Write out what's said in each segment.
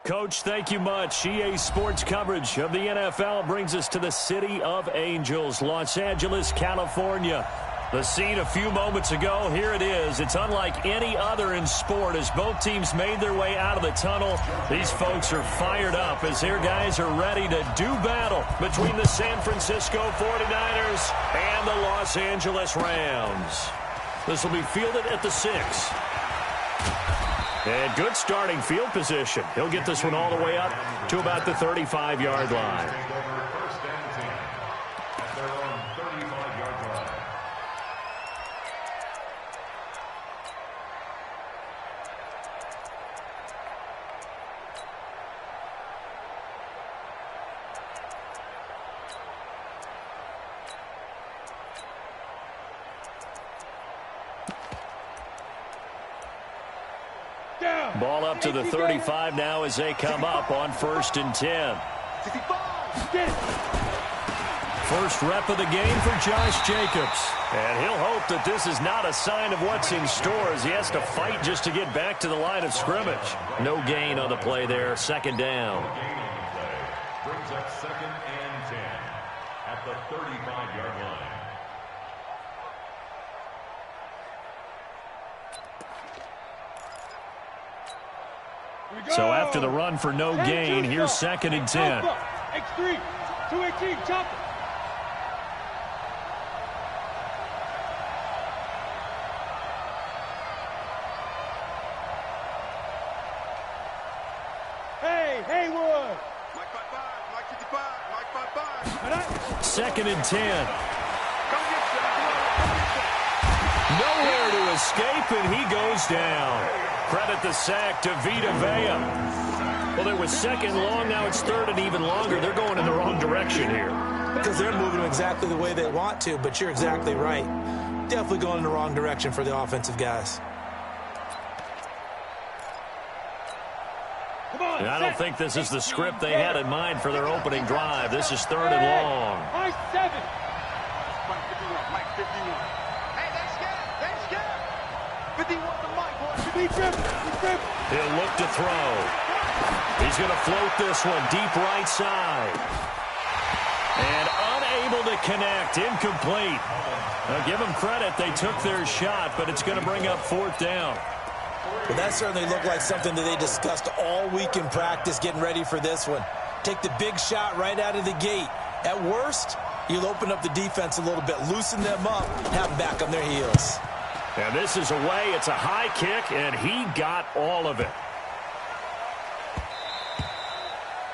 Coach, thank you much. EA Sports coverage of the NFL brings us to the City of Angels, Los Angeles, California. The scene a few moments ago, here it is. It's unlike any other in sport as both teams made their way out of the tunnel. These folks are fired up as their guys are ready to do battle between the San Francisco 49ers and the Los Angeles Rams. This will be fielded at the 6. And good starting field position. He'll get this one all the way up to about the 35-yard line. Ball up to the 35 now as they come up on 1st and 10. First rep of the game for Josh Jacobs. And he'll hope that this is not a sign of what's in store as he has to fight just to get back to the line of scrimmage. No gain on the play there. 2nd down. Brings up 2nd and 10 at the 35-yard line. So after the run for no gain, here's 2nd and 10. X3, 218, chopper. Hey, Haywood. Mike 55, Mike 55, Mike 55. 2nd and 10. Nowhere to escape, and he goes down. Credit the sack to Vita Vea. Well, there was 2nd long. Now it's 3rd and even longer. They're going in the wrong direction here. Because they're moving exactly the way they want to, but you're exactly right. Definitely going in the wrong direction for the offensive guys. And I don't think this is the script they had in mind for their opening drive. This is 3rd and long. Mike 7. Mike 51, Mike 51. Hey, they scared. 51 to Mike, boy. He'll look to throw. He's going to float this one deep right side. And unable to connect. Incomplete. Now, give them credit. They took their shot, but it's going to bring up 4th down. Well, that certainly looked like something that they discussed all week in practice getting ready for this one. Take the big shot right out of the gate. At worst, you'll open up the defense a little bit, loosen them up, have them back on their heels. And this is away. It's a high kick, and he got all of it.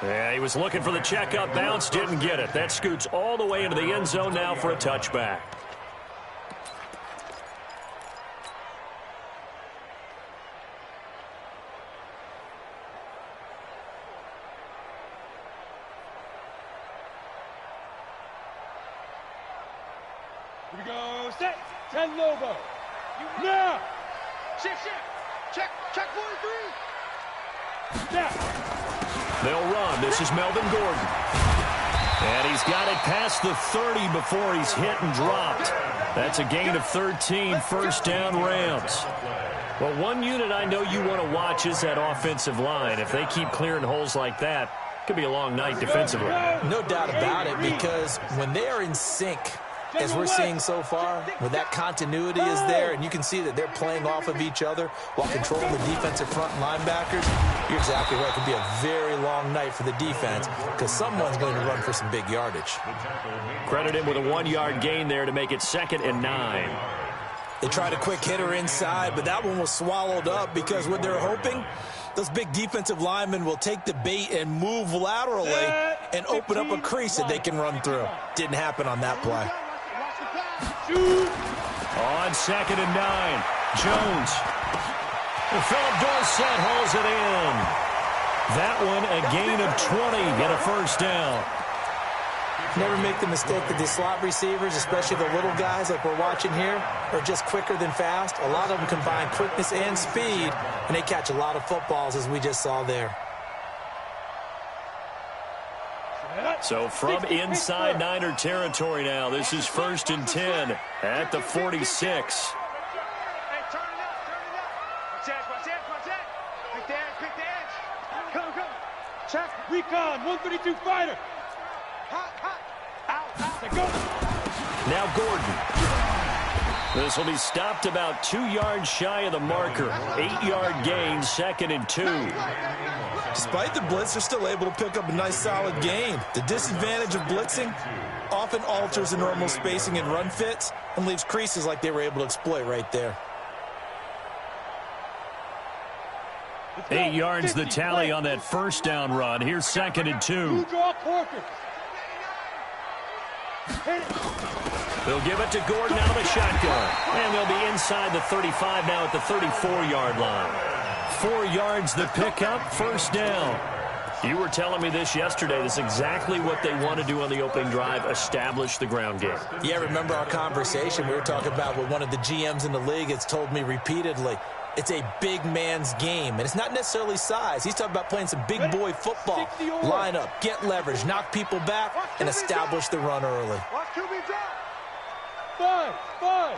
Yeah, he was looking for the checkup bounce, didn't get it. That scoots all the way into the end zone now for a touchback. Here we go, set, 10 Lobo. Now! Check 43. Yeah. They'll run. This is Melvin Gordon. And he's got it past the 30 before he's hit and dropped. That's a gain of 13, 1st down Rams. Well, one unit I know you want to watch is that offensive line. If they keep clearing holes like that, it could be a long night defensively. No doubt about it, because when they are in sync, as we're seeing so far, when that continuity is there and you can see that they're playing off of each other while controlling the defensive front linebackers, you're exactly right. It could be a very long night for the defense because someone's going to run for some big yardage. Credit him with a 1-yard gain there to make it 2nd and 9. They tried a quick hitter inside, but that one was swallowed up because what they're hoping, those big defensive linemen will take the bait and move laterally and open up a crease that they can run through. Didn't happen on that play. On 2nd and 9, Jones. And Philip Dorsett hauls it in. That one a gain of 20 and a 1st down. Never make the mistake that these slot receivers, especially the little guys like we're watching here, are just quicker than fast. A lot of them combine quickness and speed, and they catch a lot of footballs as we just saw there. So from inside Niner territory now, this is 1st and 10 at the 46. Pick the edge, pick the edge. Come. Check. Recon, 132 fighter. Hot. Out. Let go. Now Gordon. This will be stopped about 2 yards shy of the marker. 8-yard gain, 2nd and 2. Despite the blitz, they're still able to pick up a nice solid gain. The disadvantage of blitzing often alters the normal spacing and run fits and leaves creases like they were able to exploit right there. 8 yards the tally on that first down run. Here's 2nd and 2. Draw Corker. They'll give it to Gordon out of the shotgun. And they'll be inside the 35 now at the 34-yard line. 4 yards the pickup, first down. You were telling me this yesterday. This is exactly what they want to do on the opening drive, establish the ground game. Yeah, remember our conversation? We were talking about what one of the GMs in the league has told me repeatedly. It's a big man's game, and it's not necessarily size. He's talking about playing some big boy football. Line up, get leverage, knock people back, and establish the run early. Watch QB drop. 5. One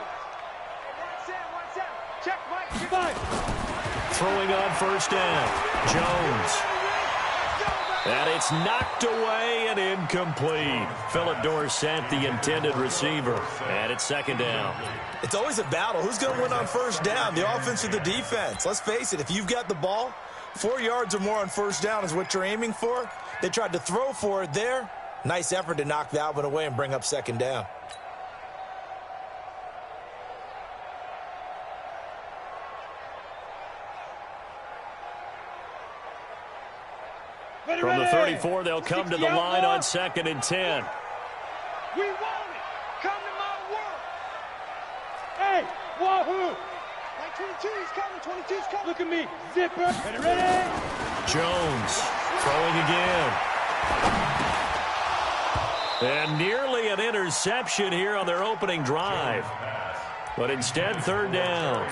set. Check, Mike. 5. Throwing on first down, Jones. And it's knocked away and incomplete. Philip Dorsett, the intended receiver. And it's 2nd down. It's always a battle. Who's going to win on first down, the offense or the defense? Let's face it, if you've got the ball, 4 yards or more on first down is what you're aiming for. They tried to throw for it there. Nice effort to knock that one away and bring up 2nd down. From the 34, they'll come to the line on 2nd and 10. We want it. Come to my world. Hey, wahoo. Like 22's coming. 22's coming. Look at me. Zipper. Ready. Jones throwing again. And nearly an interception here on their opening drive. But instead, 3rd down.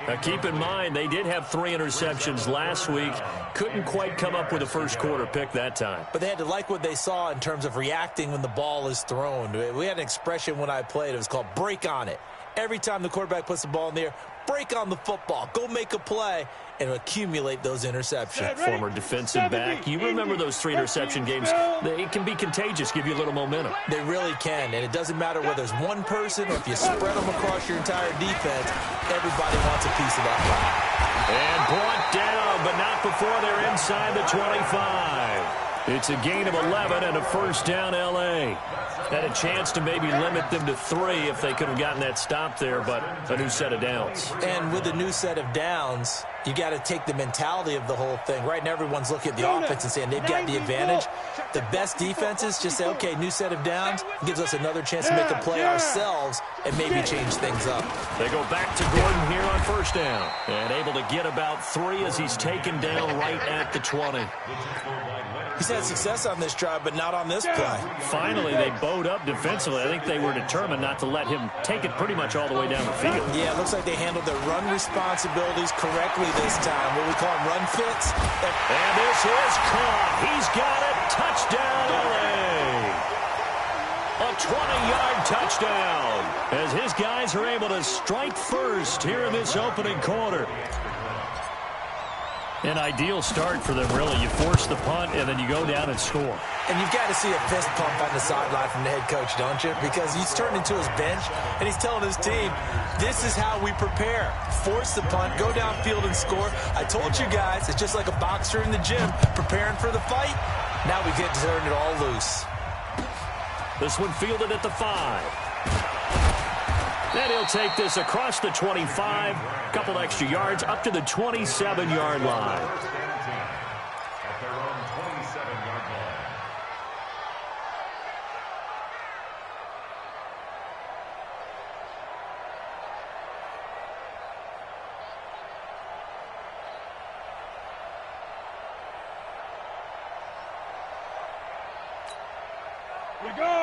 Now, keep in mind, they did have 3 interceptions last week. Couldn't quite come up with a first quarter pick that time. But they had to like what they saw in terms of reacting when the ball is thrown. We had an expression when I played. It was called break on it. Every time the quarterback puts the ball in the air, break on the football. Go make a play and accumulate those interceptions. Former defensive back. You remember those 3 interception games. It can be contagious, give you a little momentum. They really can, and it doesn't matter whether it's one person or if you spread them across your entire defense. Everybody wants a piece of that pie. And brought down, but not before they're inside the 25. It's a gain of 11 and a first down, L.A. Had a chance to maybe limit them to 3 if they could have gotten that stop there, but a new set of downs. And with a new set of downs, you got to take the mentality of the whole thing. Right now, everyone's looking at the offense and saying they've got the advantage. The best defenses just say, okay, new set of downs, gives us another chance to make a play ourselves and maybe change things up. They go back to Gordon here on first down. And able to get about 3 as he's taken down right at the 20. He's had success on this drive, but not on this play. Finally, they bowed up defensively. I think they were determined not to let him take it pretty much all the way down the field. Yeah, it looks like they handled their run responsibilities correctly this time. What we call them run fits. And this is caught. He's got it. Touchdown, L.A. A 20-yard touchdown as his guys are able to strike first here in this opening quarter. An ideal start for them, really. You force the punt, and then you go down and score. And you've got to see a fist pump on the sideline from the head coach, don't you? Because he's turned into his bench, and he's telling his team, this is how we prepare. Force the punt, go downfield and score. I told you guys, it's just like a boxer in the gym preparing for the fight. Now we get to turn it all loose. This one fielded at the 5. Then he'll take this across the 25, a couple extra yards, up to the 27-yard line. At their own 27-yard line.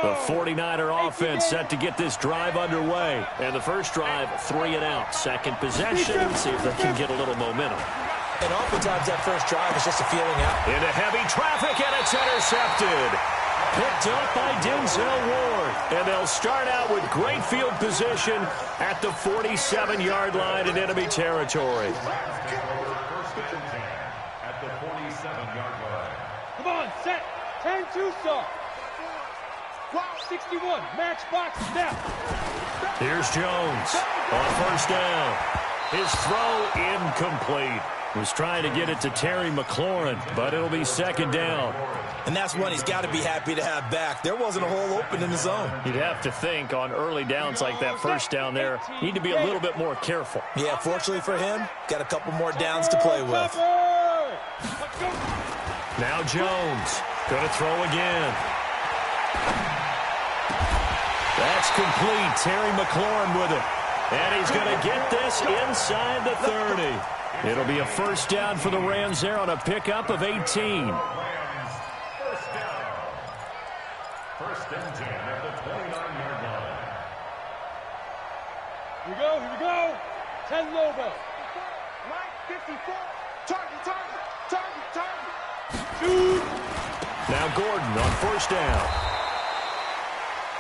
The 49er offense set to get this drive underway. And the first drive, 3 and out. Second possession, see if they can get a little momentum. And oftentimes that first drive is just a feeling out. Into heavy traffic, and it's intercepted. Picked up by Denzel Ward. And they'll start out with great field position at the 47-yard line in enemy territory. 61, matchbox snap. Here's Jones on first down. His throw incomplete. Was trying to get it to Terry McLaurin, but it'll be second down. And that's one he's got to be happy to have back. There wasn't a hole open in the zone. You'd have to think on early downs like that first down there, need to be a little bit more careful. Yeah, fortunately for him, got a couple more downs to play with. Now Jones, going to throw again. That's complete. Terry McLaurin with it. And he's going to get this inside the 30. It'll be a first down for the Rams there on a pickup of 18. First and 10 at the 29-yard line. Here we go. 10 Lobo. Right, 54. Target. Shoot. Now Gordon on first down.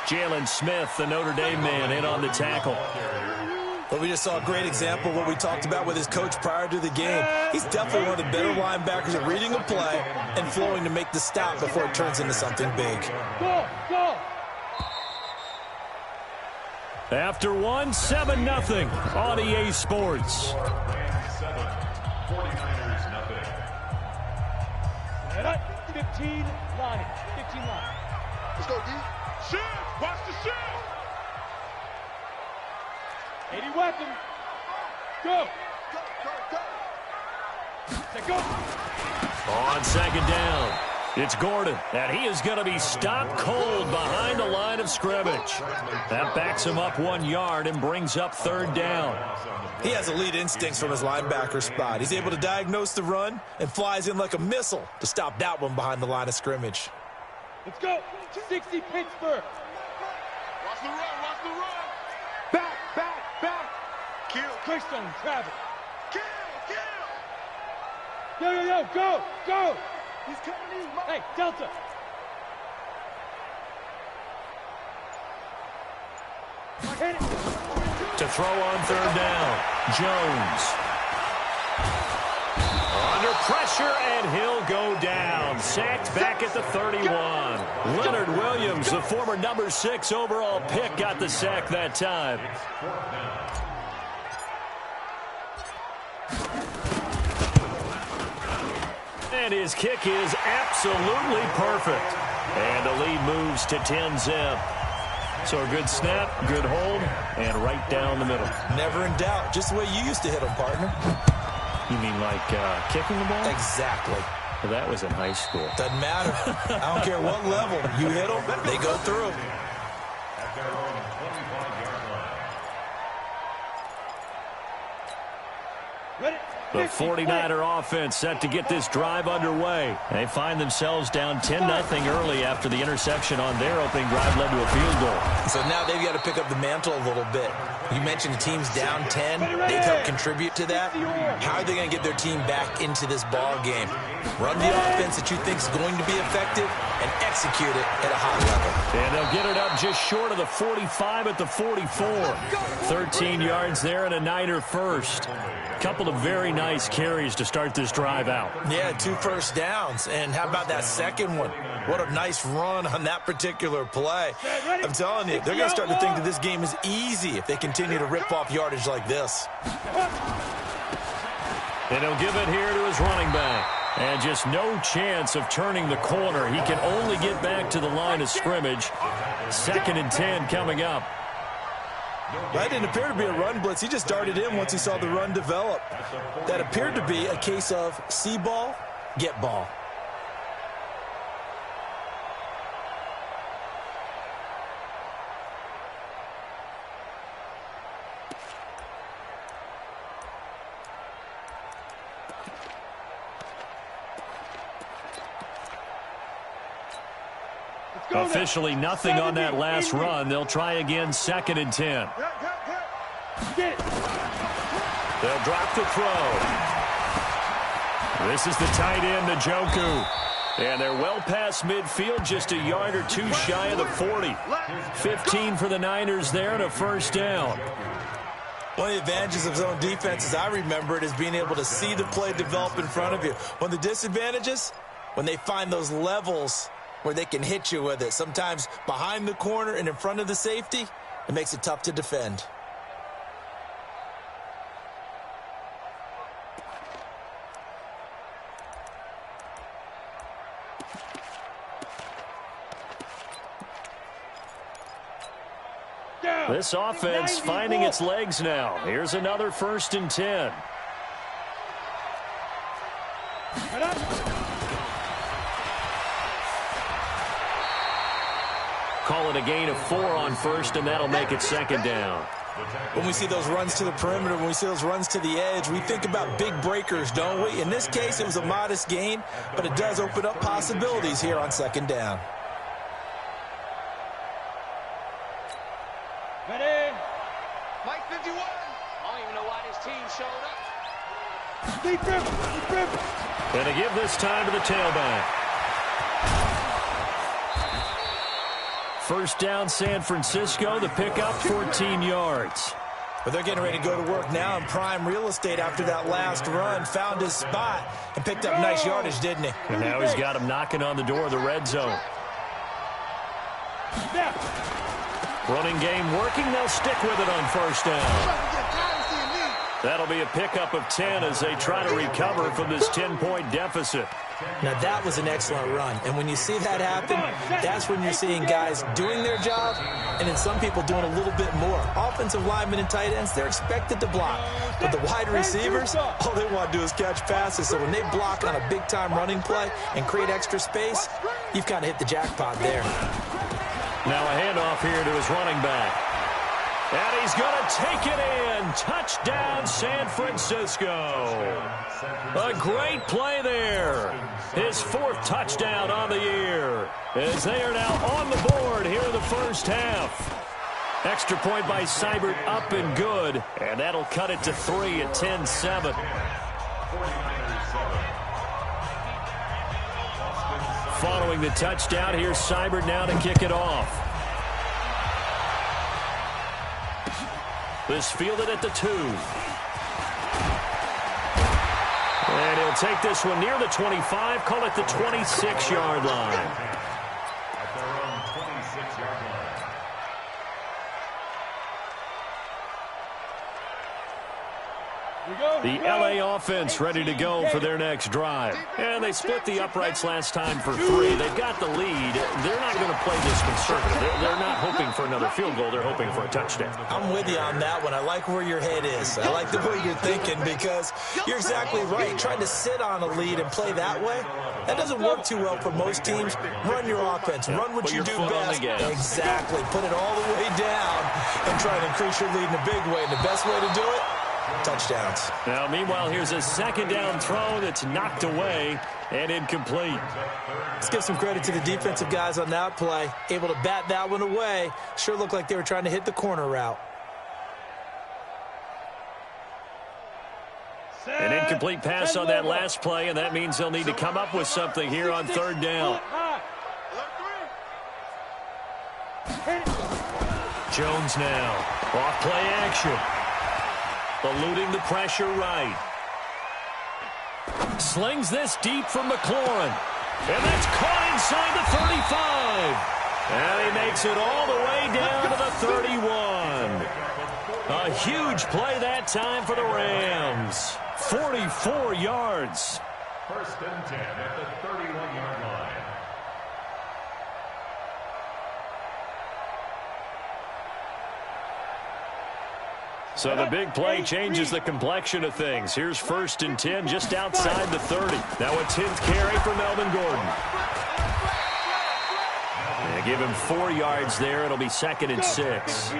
Jalen Smith, the Notre Dame man, in on the tackle. But we just saw a great example of what we talked about with his coach prior to the game. He's definitely one of the better linebackers at reading a play and flowing to make the stop before it turns into something big. Go. After 7-0 on EA Sports. 49ers nothing. 15 line. Let's go, D. Shield. Watch the shield. 80 weapon. Go. Go. On second down, it's Gordon, and he is going to be stopped cold behind the line of scrimmage. That backs him up 1 yard and brings up third down. He has elite instincts from his linebacker spot. He's able to diagnose the run and flies in like a missile to stop that one behind the line of scrimmage. Let's go. 60 Pittsburgh. Watch the run. Back. Kill. Keystone Travis. Kill. Yo. Go. He's coming in. Hey, Delta. Hit it. To throw on third down, Jones. Under pressure, and he'll go down. Sacked back at the 31. Leonard Williams, the former number 6 overall pick, got the sack that time. And his kick is absolutely perfect. And the lead moves to 10-zip. So a good snap, good hold, and right down the middle. Never in doubt. Just the way you used to hit them, partner. You mean like kicking the ball? Exactly. Well, that was in high school. Doesn't matter. I don't care what level. You hit them, they go through. At their own 25-yard line. Ready. The 49er offense set to get this drive underway. They find themselves down 10-0 early after the interception on their opening drive led to a field goal. So now they've got to pick up the mantle a little bit. You mentioned the team's down 10. They've helped contribute to that. How are they going to get their team back into this ball game? Run the offense that you think is going to be effective and execute it at a high level. And they'll get it up just short of the 45 at the 44. 13 yards there and a Niner first. Couple of very nice carries to start this drive out. Yeah, 2 first downs. And how about that second one? What a nice run on that particular play. I'm telling you, they're going to start to think that this game is easy if they continue to rip off yardage like this. And he'll give it here to his running back. And just no chance of turning the corner. He can only get back to the line of scrimmage. 2nd and 10 coming up. That didn't appear to be a run blitz. He just darted in once he saw the run develop. That appeared to be a case of see ball, get ball. Officially nothing on that last run. They'll try again 2nd and 10. They'll drop the throw. This is the tight end, Njoku. And they're well past midfield, just a yard or 2 shy of the 40. 15 for the Niners there and a first down. One of the advantages of zone defense, as I remember it, is being able to see the play develop in front of you. One of the disadvantages, when they find those levels where they can hit you with it. Sometimes behind the corner and in front of the safety, it makes it tough to defend. This offense finding its legs now. Here's another 1st and 10. Call it a gain of 4 on 1st, and that'll make it 2nd down. When we see those runs to the perimeter, when we see those runs to the edge, we think about big breakers, don't we? In this case, it was a modest gain, but it does open up possibilities here on 2nd down. Ready? Mike 51. I don't even know why this team showed up. Deep rip. And to give this time to the tailback. 1st down, San Francisco. The pickup, 14 yards. But they're getting ready to go to work now in prime real estate after that last run. Found his spot and picked up nice yardage, didn't he? And now he's got him knocking on the door of the red zone. Running game working. They'll stick with it on 1st down. That'll be a pickup of 10 as they try to recover from this 10-point deficit. Now, that was an excellent run. And when you see that happen, that's when you're seeing guys doing their job and then some people doing a little bit more. Offensive linemen and tight ends, they're expected to block. But the wide receivers, all they want to do is catch passes. So when they block on a big-time running play and create extra space, you've kind of hit the jackpot there. Now a handoff here to his running back. And he's going to take it in. Touchdown, San Francisco. A great play there. His 4th touchdown on the year. As they are now on the board here in the 1st half. Extra point by Seibert up and good. And that'll cut it to 3 at 10-7. Following the touchdown, here's Seibert now to kick it off. This fielded at the 2. And he'll take this one near the 25, call it the 26-yard line. At their own 26-yard line. The LA offense ready to go for their next drive. And they split the uprights last time for 3. They've got the lead. They're not going to play this conservative. They're not hoping for another field goal. They're hoping for a touchdown. I'm with you on that one. I like where your head is. I like the way you're thinking because you're exactly right. Trying to sit on a lead and play that way, that doesn't work too well for most teams. Run your offense. Run what you do best. Exactly. Put it all the way down and try to increase your lead in a big way. And the best way to do it, touchdowns. Now, meanwhile, here's a 2nd down throw that's knocked away and incomplete. Let's give some credit to the defensive guys on that play. Able to bat that one away. Sure looked like they were trying to hit the corner route. An incomplete pass on that last play, and that means they'll need to come up with something here on 3rd down. Jones now. Off play action. Eluding the pressure right. Slings this deep from McLaurin. And that's caught inside the 35. And he makes it all the way down to the 31. A huge play that time for the Rams. 44 yards. 1st and 10 at the 31-yard line. So the big play changes the complexion of things. Here's 1st and 10 just outside the 30. Now a 10th carry for Melvin Gordon. They give him 4 yards there. It'll be 2nd and 6.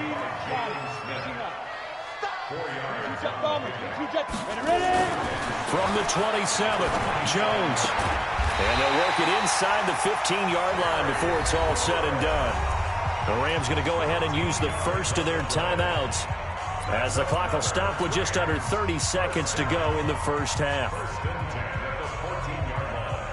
From the 27, Jones. And they'll work it inside the 15-yard line before it's all said and done. The Rams going to go ahead and use the first of their timeouts, as the clock will stop with just under 30 seconds to go in the 1st half. 1st and 10 at the 14-yard line.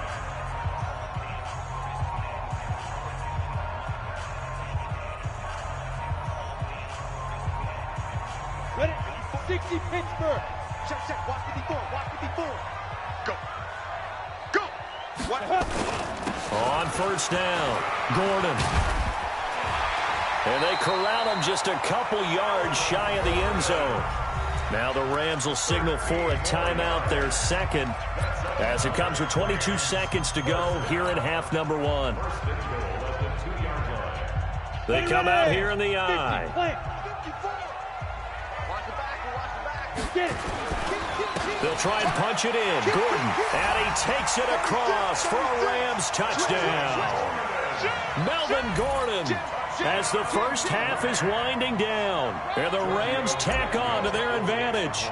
Ready? 60 Pittsburgh. Check. Watch 54. Go. Go. What? On first down, Gordon. And they corral him just a couple yards shy of the end zone. Now the Rams will signal for a timeout, their second, as it comes with 22 seconds to go here in half number 1. They come out here in the I. They'll try and punch it in. Gordon, and he takes it across for a Rams touchdown. Melvin Gordon, as the first half is winding down, and the Rams tack on to their advantage.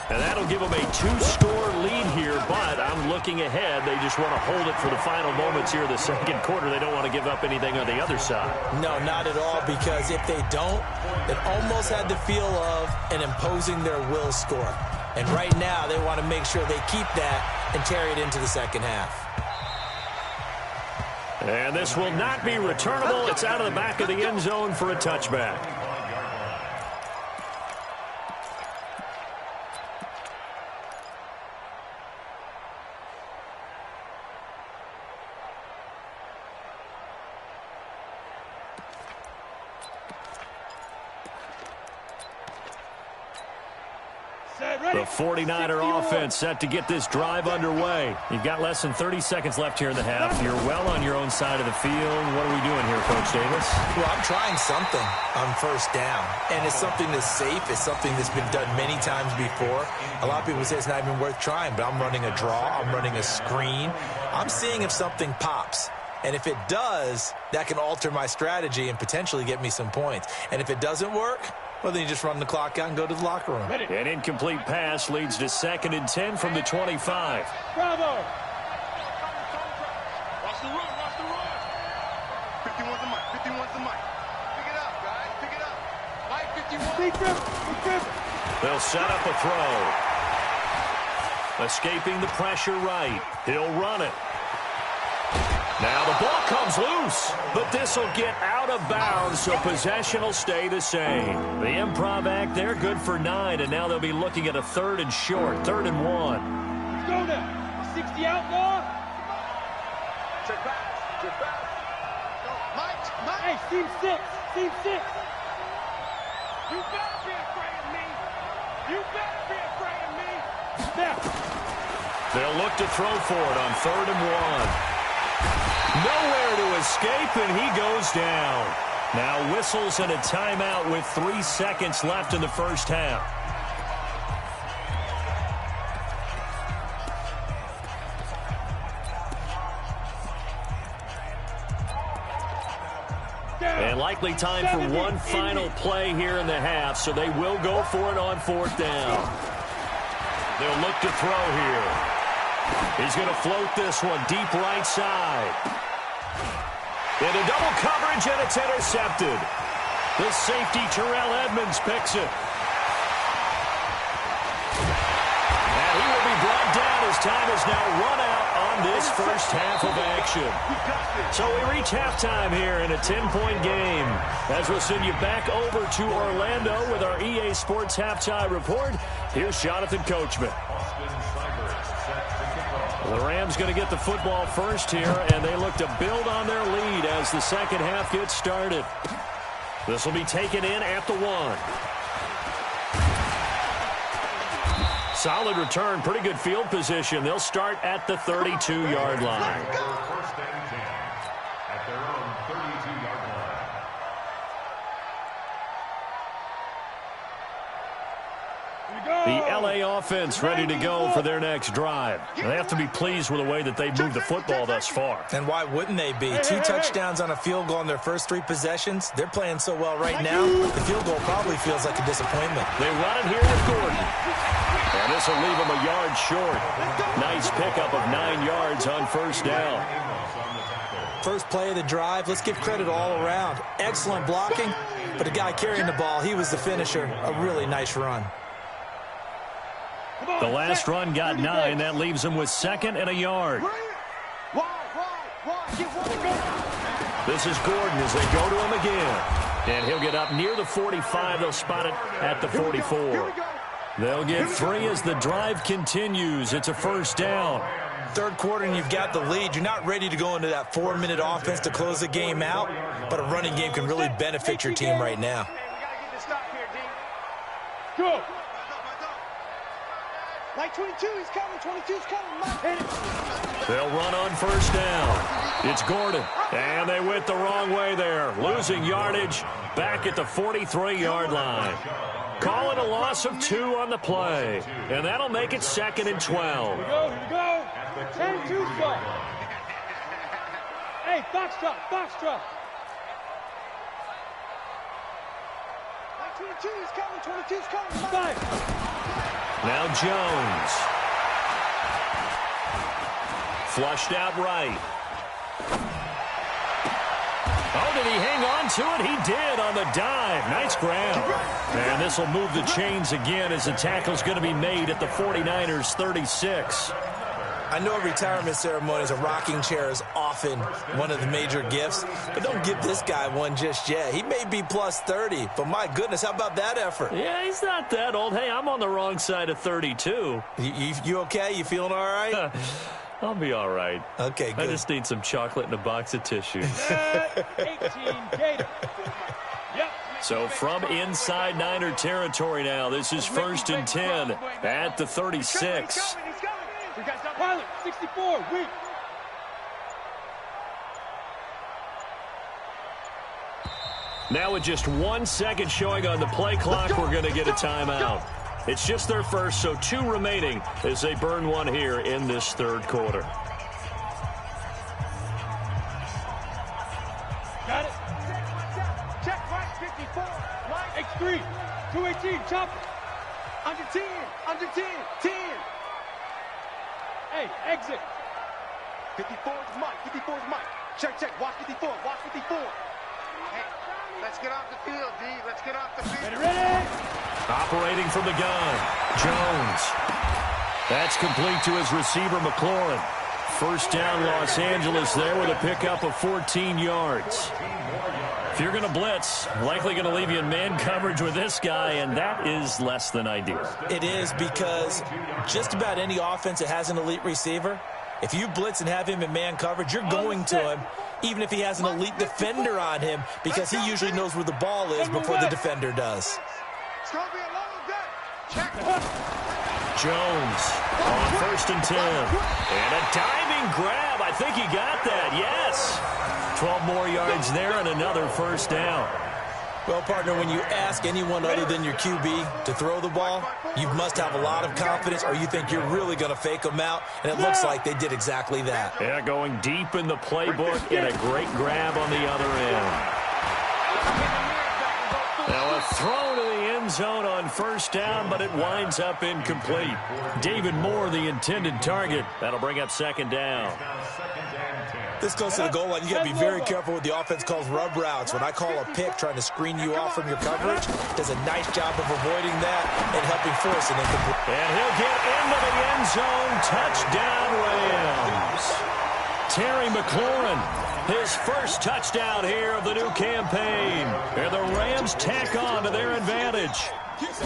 And that'll give them a 2-score lead here, but I'm looking ahead. They just want to hold it for the final moments here in the second quarter. They don't want to give up anything on the other side. No, not at all, because if they don't, it almost had the feel of an imposing their will score. And right now, they want to make sure they keep that and carry it into the second half. And this will not be returnable. It's out of the back of the end zone for a touchback. The 49er offense set to get this drive underway. You've got less than 30 seconds left here in the half. You're well on your own side of the field. What are we doing here, Coach Davis? Well, I'm trying something on first down, and it's something that's safe. It's something that's been done many times before. A lot of people say it's not even worth trying, but I'm running a draw. I'm running a screen. I'm seeing if something pops. And if it does, that can alter my strategy and potentially get me some points. And if it doesn't work, well, then you just run the clock out and go to the locker room. An incomplete pass leads to 2nd and 10 from the 25. Bravo! Watch the run, watch the run. 51's the mic, 51's the mic. Pick it up, guys, pick it up. Mike 51. Big grip, big grip. They'll set up a throw. Escaping the pressure right. He'll run it. Now the ball comes loose, but this will get out of bounds, so possession will stay the same. The improv act, they're good for 9, and now they'll be looking at a 3rd and short, 3rd and 1. Let's go now. 60 outlaw. Check back. Mike. Hey, team 6, team 6. You better be afraid of me. You better be afraid of me. Now. They'll look to throw for it on 3rd and 1. Nowhere to escape, and he goes down. Now whistles and a timeout with 3 seconds left in the first half. And likely time for one final play here in the half, so they will go for it on 4th down. They'll look to throw here. He's going to float this one deep right side. Into double coverage, and it's intercepted. The safety, Terrell Edmonds, picks it. And he will be brought down as time is now run out on this first half of action. So we reach halftime here in a 10-point game. As we'll send you back over to Orlando with our EA Sports Halftime Report, here's Jonathan Coachman. The Rams going to get the football first here, and they look to build on their lead as the second half gets started. This will be taken in at the 1. Solid return, pretty good field position. They'll start at the 32-yard line. First and 10 at their own 32-yard line. The LA offense ready to go for their next drive. They have to be pleased with the way that they've moved the football thus far. And why wouldn't they be? 2 touchdowns on a field goal in their first 3 possessions. They're playing so well right now, the field goal probably feels like a disappointment. They run it here with Gordon. And this will leave them a yard short. Nice pickup of 9 yards on first down. First play of the drive, let's give credit all around. Excellent blocking, but the guy carrying the ball, he was the finisher. A really nice run. The last run got 9. That leaves them with 2nd and a yard. This is Gordon as they go to him again. And he'll get up near the 45. They'll spot it at the 44. They'll get 3 as the drive continues. It's a first down. Third quarter and you've got the lead. You're not ready to go into that 4-minute offense to close the game out, but a running game can really benefit your team right now. Go. Like 22, he's coming. 22's coming. They'll run on first down. It's Gordon, and they went the wrong way there, losing yardage back at the 43-yard line. Calling a loss of 2 on the play, and that'll make it 2nd and 12. Here we go. 10-2 stop. Hey, Foxtrot. Like 22, he's coming. 22's coming. 5. Now Jones. Flushed out right. Oh, did he hang on to it? He did on the dive. Nice grab. And this will move the chains again as the tackle's going to be made at the 49ers 36. I know a retirement ceremony is a rocking chair is often one of the major gifts, but don't give this guy one just yet. He may be plus 30, but my goodness, how about that effort? Yeah, he's not that old. Hey, I'm on the wrong side of 32. You okay? You feeling all right? I'll be all right. Okay, good. I just need some chocolate and a box of tissue. 18, Gator. Yep. So from inside Niner territory now, this is 1st and 10 at the 36. Pilot, 64, weak. Now with just 1 second showing on the play clock, we're going to get a timeout. It's just their first, so 2 remaining as they burn one here in this third quarter. Got it. Check right, 54. Line X3, 218, chop. Under 10, 10. Hey, exit. 54 is Mike. Check. Watch 54. Hey, let's get off the field, D. Let's get off the field. Ready? Operating from the gun, Jones. That's complete to his receiver, McLaurin. First down, Los Angeles there with a pickup of 14 yards. If you're going to blitz, likely going to leave you in man coverage with this guy, and that is less than ideal. It is, because just about any offense that has an elite receiver, if you blitz and have him in man coverage, you're going to him, even if he has an elite defender on him, because he usually knows where the ball is before the defender does. It's going to be a long day. Check. Jones on 1st and 10. And a diving grab. I think he got that, yes. 12 more yards there and another first down. Well, partner, when you ask anyone other than your QB to throw the ball, you must have a lot of confidence, or you think you're really going to fake them out, and it looks like they did exactly that. Yeah, going deep in the playbook and a great grab on the other end. Now a throw to the end zone on first down, but it winds up incomplete. David Moore, the intended target. That'll bring up 2nd down. This close to the goal line, you got to be very careful with the offense calls rub routes. When I call a pick trying to screen you off from your coverage, does a nice job of avoiding that and helping force an incomplete. And he'll get into the end zone. Touchdown, Rams. Terry McLaurin, his first touchdown here of the new campaign. And the Rams tack on to their advantage.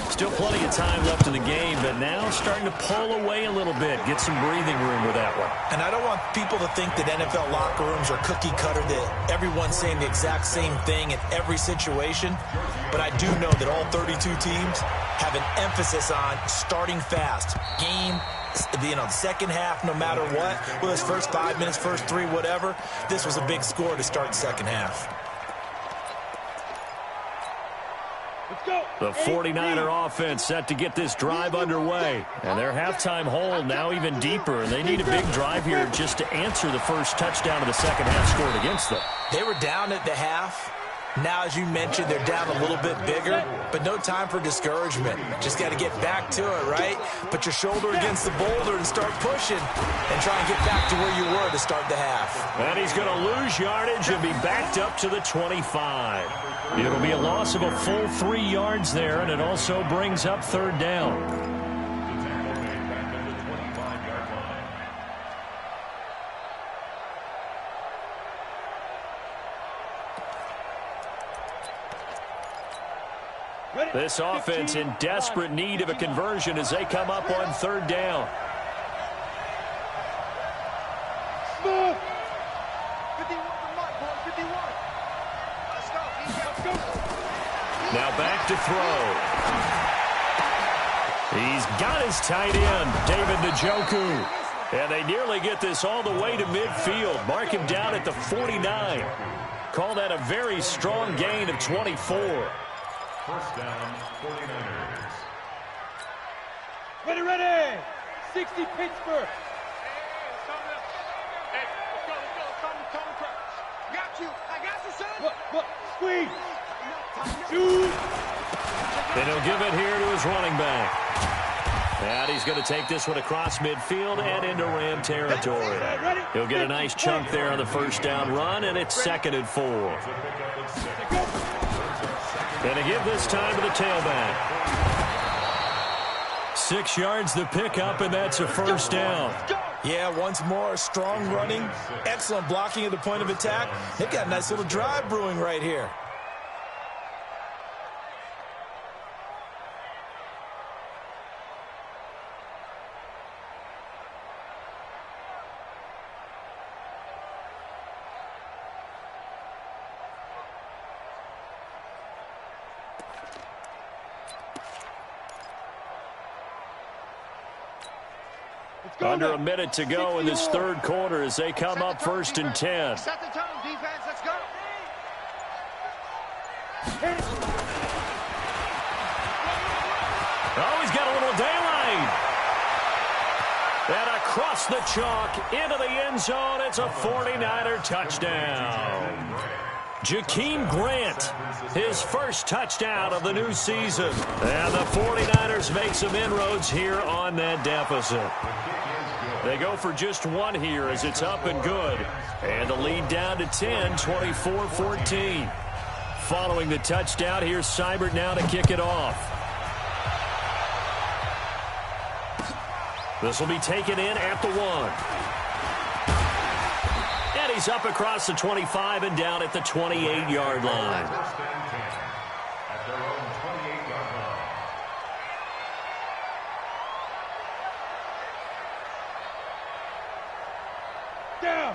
Still plenty of time left in the game, but now starting to pull away a little bit. Get some breathing room with that one. And I don't want people to think that NFL locker rooms are cookie cutter, that everyone's saying the exact same thing in every situation. But I do know that all 32 teams have an emphasis on starting fast. Game, the second half, no matter what. Well, this first 5 minutes, first 3, whatever. This was a big score to start the second half. The 49er offense set to get this drive underway. And their halftime hole now even deeper. And they need a big drive here just to answer the first touchdown of the second half scored against them. They were down at the half. Now, as you mentioned, they're down a little bit bigger, but no time for discouragement. Just got to get back to it, right? Put your shoulder against the boulder and start pushing and try and get back to where you were to start the half. And he's going to lose yardage and be backed up to the 25. It'll be a loss of a full 3 yards there, and it also brings up 3rd down. This offense in desperate need of a conversion as they come up on 3rd down. Now back to throw. He's got his tight end, David Njoku. And they nearly get this all the way to midfield. Mark him down at the 49. Call that a very strong gain of 24. First down, 49ers. Ready. 60 Pittsburgh. Hey, let's go. Come. Got you. I got you, son. Look. Squeeze. Shoot. And he'll give it here to his running back. And he's going to take this one across midfield and into Ram territory. He'll get a nice chunk there on the first down run, and it's 2nd and 4. And to give this time to the tailback. 6 yards the pickup, and that's a first down. Yeah, once more, strong running, excellent blocking at the point of attack. They've got a nice little drive brewing right here. Under a minute to go in this third quarter as they come up 1st and 10. Set the tone, defense. Let's go. Oh, he's got a little daylight. And across the chalk into the end zone. It's a 49er touchdown. Jakeem Grant, his first touchdown of the new season. And the 49ers make some inroads here on that deficit. They go for just one here as it's up and good. And the lead down to 10, 24-14. Following the touchdown, here's Seibert now to kick it off. This will be taken in at the 1. And he's up across the 25 and down at the 28-yard line. At their own 28-yard line.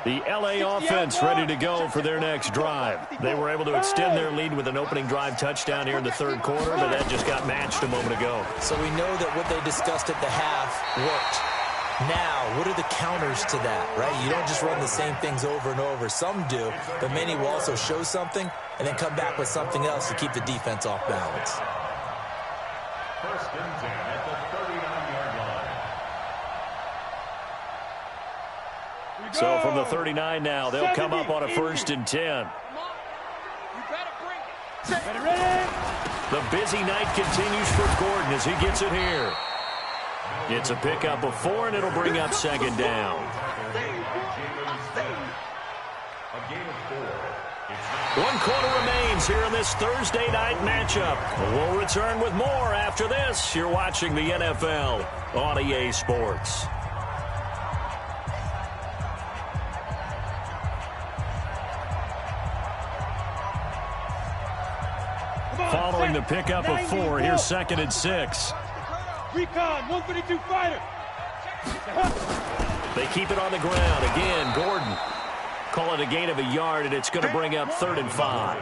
The LA offense ready to go for their next drive. They were able to extend their lead with an opening drive touchdown here in the third quarter, but that just got matched a moment ago. So we know that what they discussed at the half worked. Now, what are the counters to that, right? You don't just run the same things over and over. Some do, but many will also show something and then come back with something else to keep the defense off balance. First and 10 at the 39-yard line. So from the 39 now, they'll come up on a 1st and 10. You better bring it. Ready. The busy night continues for Gordon as he gets it here. It's a pickup of 4, and it'll bring up 2nd down. A gain of 4. 1 quarter remains here in this Thursday night matchup. We'll return with more after this. You're watching the NFL on EA Sports. Following the pickup of 4, here's 2nd and 6. Recon, 132 fighter. They keep it on the ground. Again, Gordon. Call it a gain of a yard, and it's going to bring up 3rd and 5.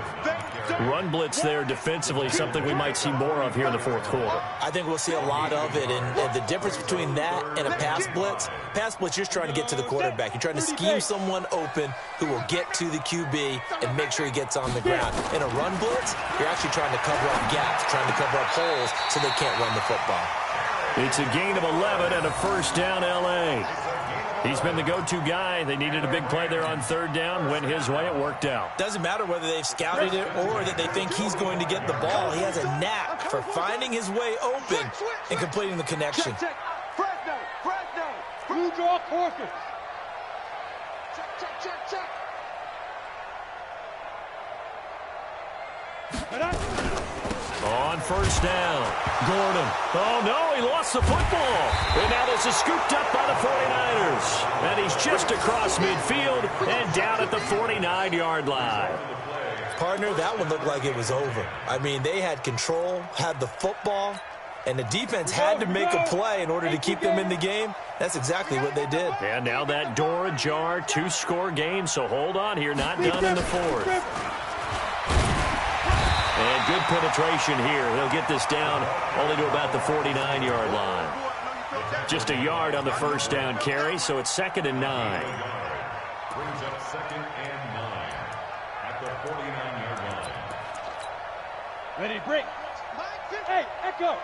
Run blitz there defensively, something we might see more of here in the fourth quarter. I think we'll see a lot of it, and the difference between that and a pass blitz, you're just trying to get to the quarterback. You're trying to scheme someone open who will get to the QB and make sure he gets on the ground. In a run blitz, you're actually trying to cover up gaps, trying to cover up holes so they can't run the football. It's a gain of 11 and a first down L.A. He's been the go-to guy. They needed a big play there on 3rd down. Went his way. It worked out. Doesn't matter whether they've scouted it or that they think he's going to get the ball. He has a knack for finding his way open and completing the connection. Check. Fresno. Blue draw Corker. Check. On 1st down, Gordon. Oh, no, he lost the football. And now this is scooped up by the 49ers. And he's just across midfield and down at the 49-yard line. Partner, that one looked like it was over. I mean, they had control, had the football, and the defense had to make a play in order to keep them in the game. That's exactly what they did. And now that door ajar, 2-score game, so hold on here, not done in the 4th. And good penetration here. He'll get this down only to about the 49-yard line. Just a yard on the first down carry, so it's 2nd and 9. Brings up 2nd and 9 at the 49-yard line. Ready, break. Hey, Echo.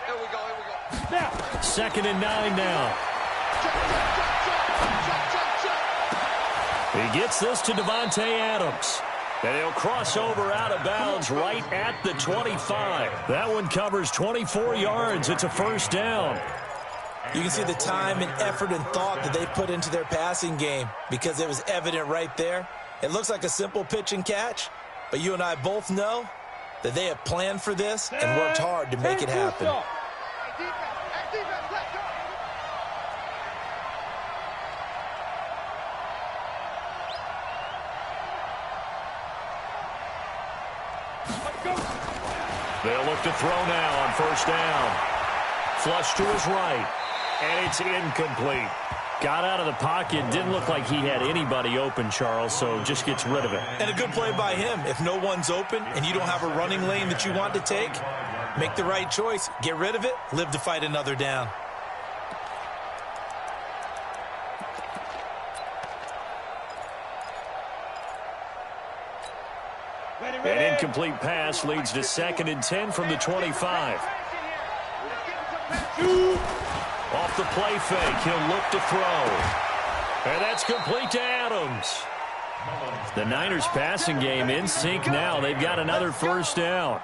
Here we go. Now. 2nd and 9 now. He gets this to Davante Adams. And he'll cross over out of bounds right at the 25. That one covers 24 yards. It's a first down. You can see the time and effort and thought that they put into their passing game because it was evident right there. It looks like a simple pitch and catch, but you and I both know that they have planned for this and worked hard to make it happen. They'll look to throw now on first down. Flush to his right, and it's incomplete. Got out of the pocket, didn't look like he had anybody open, Charles, so just gets rid of it. And a good play by him. If no one's open and you don't have a running lane that you want to take, make the right choice. Get rid of it, live to fight another down. An incomplete pass leads to 2nd and 10 from the 25. Off the play fake, he'll look to throw. And that's complete to Adams. The Niners passing game in sync now. They've got another first down.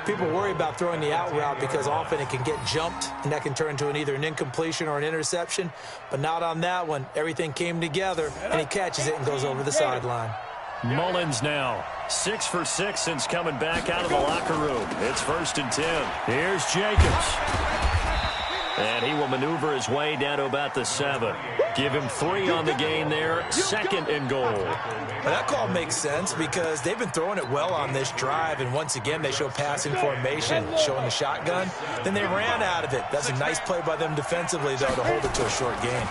People worry about throwing the out route because often it can get jumped, and that can turn into either an incompletion or an interception. But not on that one. Everything came together, and he catches it and goes over the sideline. Mullins now, 6 for 6 since coming back out of the locker room. It's 1st and 10. Here's Jacobs. And he will maneuver his way down to about the 7. Give him 3 on the gain there. 2nd and goal. Well, that call makes sense because they've been throwing it well on this drive, and once again they show passing formation, showing the shotgun. Then they ran out of it. That's a nice play by them defensively, though, to hold it to a short gain.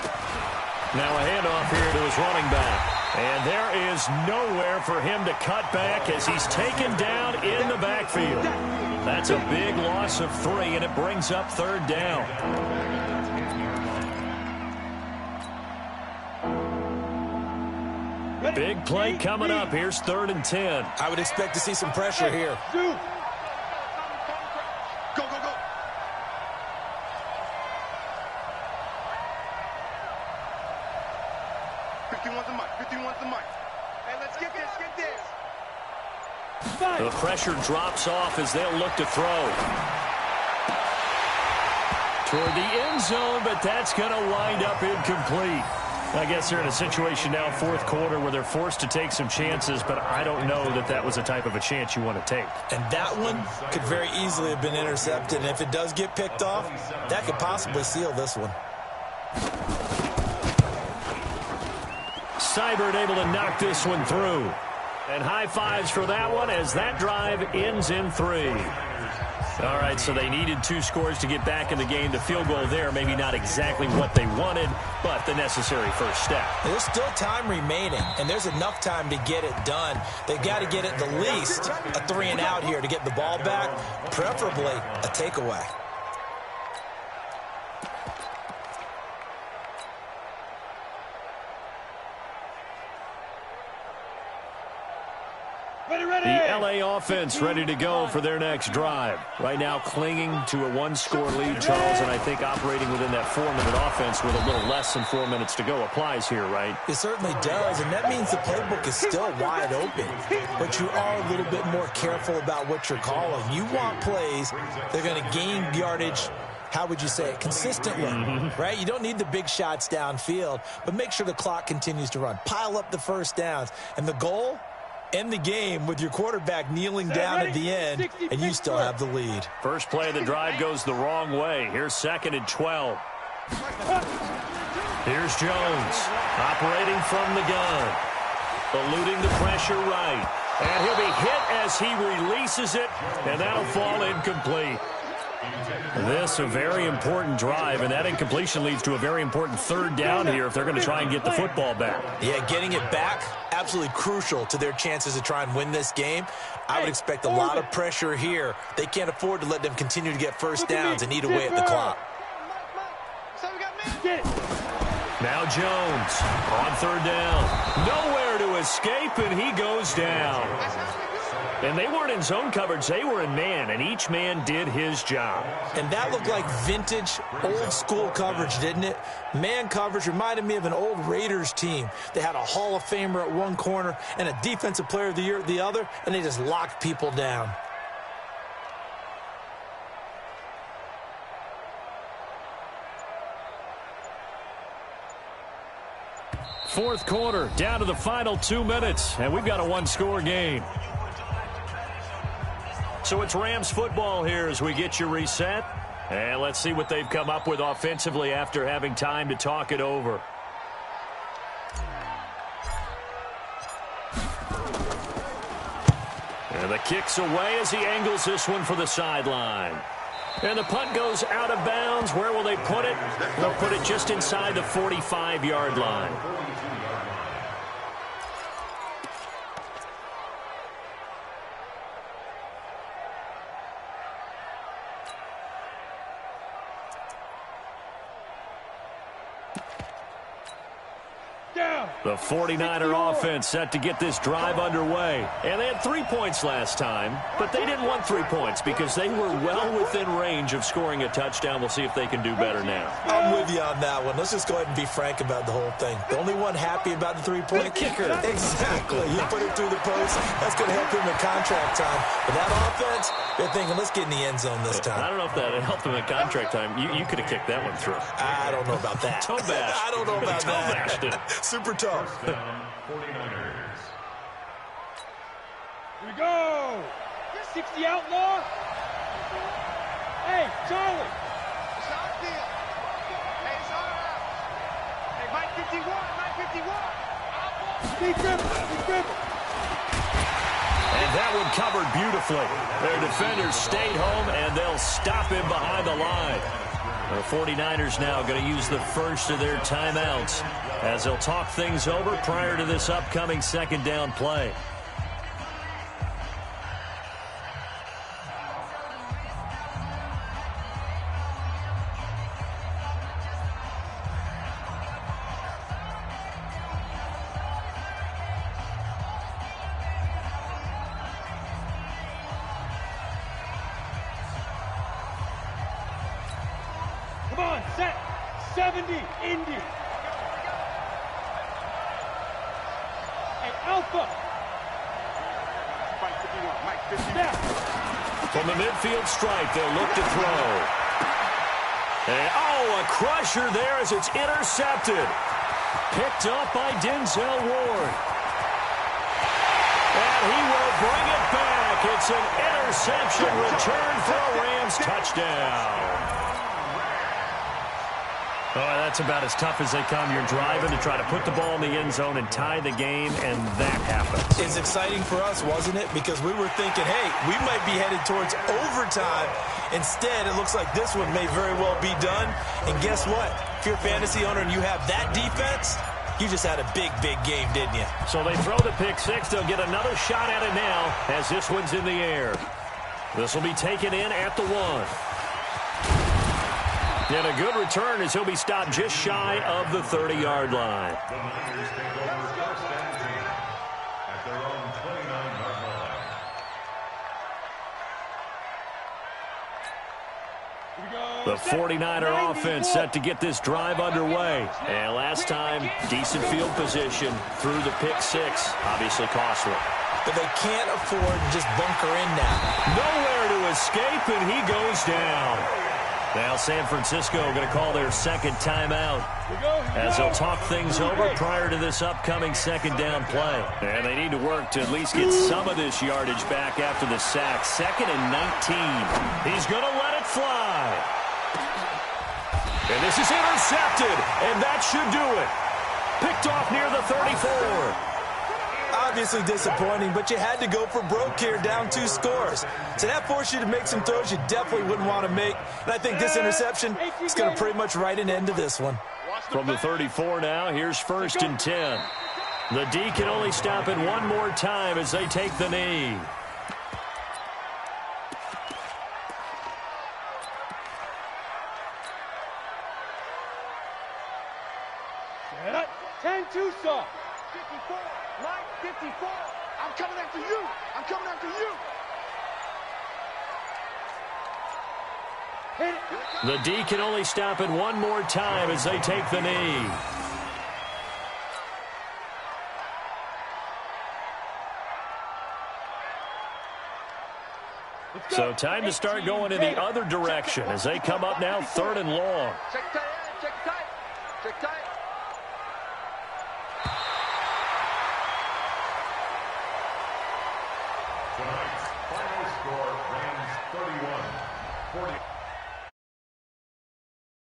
Now a handoff here to his running back. And there is nowhere for him to cut back as he's taken down in the backfield. That's a big loss of 3, and it brings up 3rd down. Big play coming up. Here's 3rd and 10. I would expect to see some pressure here. Go. 51's the mic. 51's the mic. Hey, let's get this. The pressure drops off as they'll look to throw. Toward the end zone, but that's going to wind up incomplete. I guess they're in a situation now, 4th quarter, where they're forced to take some chances, but I don't know that that was the type of a chance you want to take. And that one could very easily have been intercepted. And if it does get picked off, that could possibly seal this one. Seibert able to knock this one through. And high fives for that one as that drive ends in 3. All right, so they needed 2 scores to get back in the game. The field goal there, maybe not exactly what they wanted, but the necessary first step. There's still time remaining, and there's enough time to get it done. They've got to get at the least a 3 and out here to get the ball back, preferably a takeaway. The LA offense ready to go for their next drive. Right now clinging to a 1-score lead, Charles, and I think operating within that 4-minute offense with a little less than 4 minutes to go applies here, right? It certainly does, and that means the playbook is still wide open. But you are a little bit more careful about what you're calling. You want plays that are going to gain yardage, how would you say it, consistently, right? You don't need the big shots downfield, but make sure the clock continues to run. Pile up the first downs, and the goal, end the game with your quarterback kneeling down at the end, and you still have the lead. First play of the drive goes the wrong way. Here's 2nd and 12. Here's Jones, operating from the gun, eluding the pressure right. And he'll be hit as he releases it, and that'll fall incomplete. This a very important drive, and that incompletion leads to a very important 3rd down here if they're going to try and get the football back. Yeah, getting it back, absolutely crucial to their chances to try and win this game. I would expect a lot of pressure here. They can't afford to let them continue to get first downs and eat away at the clock. Now Jones on third down. Nowhere to escape, and he goes down. And they weren't in zone coverage. They were in man, and each man did his job. And that looked like vintage, old-school coverage, didn't it? Man coverage reminded me of an old Raiders team. They had a Hall of Famer at one corner and a Defensive Player of the Year at the other, and they just locked people down. Fourth quarter, down to the final 2 minutes, and we've got a one-score game. So it's Rams football here as we get you reset. And let's see what they've come up with offensively after having time to talk it over. And the kick's away as he angles this one for the sideline. And the punt goes out of bounds. Where will they put it? They'll put it just inside the 45-yard line. The 49er offense set to get this drive underway. And they had 3 points last time, but they didn't want 3 points because they were well within range of scoring a touchdown. We'll see if they can do better now. I'm with you on that one. Let's just go ahead and be frank about the whole thing. The only one happy about the three-point kicker. Exactly. You put it through the post. That's going to help him in contract time. But that offense, they're thinking, let's get in the end zone this time. I don't know if that helped him in contract time. You could have kicked that one through. I don't know about that. Toe bash. I don't know about that. Bashed it. Super tough. Down, 49ers. Here we go. 60 outlaw. Hey, Charlie. It's our deal. Hey, it's our house. Hey, Mike 51, Mike 51. Be dribble. And that one covered beautifully. Their defenders stayed home, and they'll stop him behind the line. The 49ers now going to use the first of their timeouts as they'll talk things over prior to this upcoming second down play. Come on, set. 70, Indy. Hey, Alpha. Mike 51, Mike 51. Snap. From the midfield stripe, they'll look to throw. And, a crusher there as it's intercepted. Picked up by Denzel Ward. And he will bring it back. It's an interception return for a Rams touchdown. Oh, that's about as tough as they come. You're driving to try to put the ball in the end zone and tie the game, and that happens. It's exciting for us, wasn't it? Because we were thinking, hey, we might be headed towards overtime. Instead, it looks like this one may very well be done. And guess what? If you're a fantasy owner and you have that defense, you just had a big, big game, didn't you? So they throw the pick six. They'll get another shot at it now as this one's in the air. This will be taken in at the 1. And a good return as he'll be stopped just shy of the 30-yard line. The Niners take over first and 10 at their own 29-yard line. The 49er offense set to get this drive underway. And last time, decent field position through the pick six. Obviously costly. But they can't afford to just bunker in now. Nowhere to escape, and he goes down. Now San Francisco going to call their second timeout as they'll talk things over prior to this upcoming second down play. And they need to work to at least get some of this yardage back after the sack. 2nd and 19. He's going to let it fly. And this is intercepted, and that should do it. Picked off near the 34. Obviously disappointing, but you had to go for broke here, down 2 scores. So that forced you to make some throws you definitely wouldn't want to make. And I think this interception is going to pretty much write an end to this one. From the 34 now, here's 1st and 10. The D can only stop it one more time as they take the knee. Set up. 10 Tucson. 54. Mike, 54. I'm coming after you. I'm coming after you. Hit it. The D can only stop it one more time as they take the knee. So time to start going in the other direction as they come up now 3rd and long. Check tight, check tight, check tight.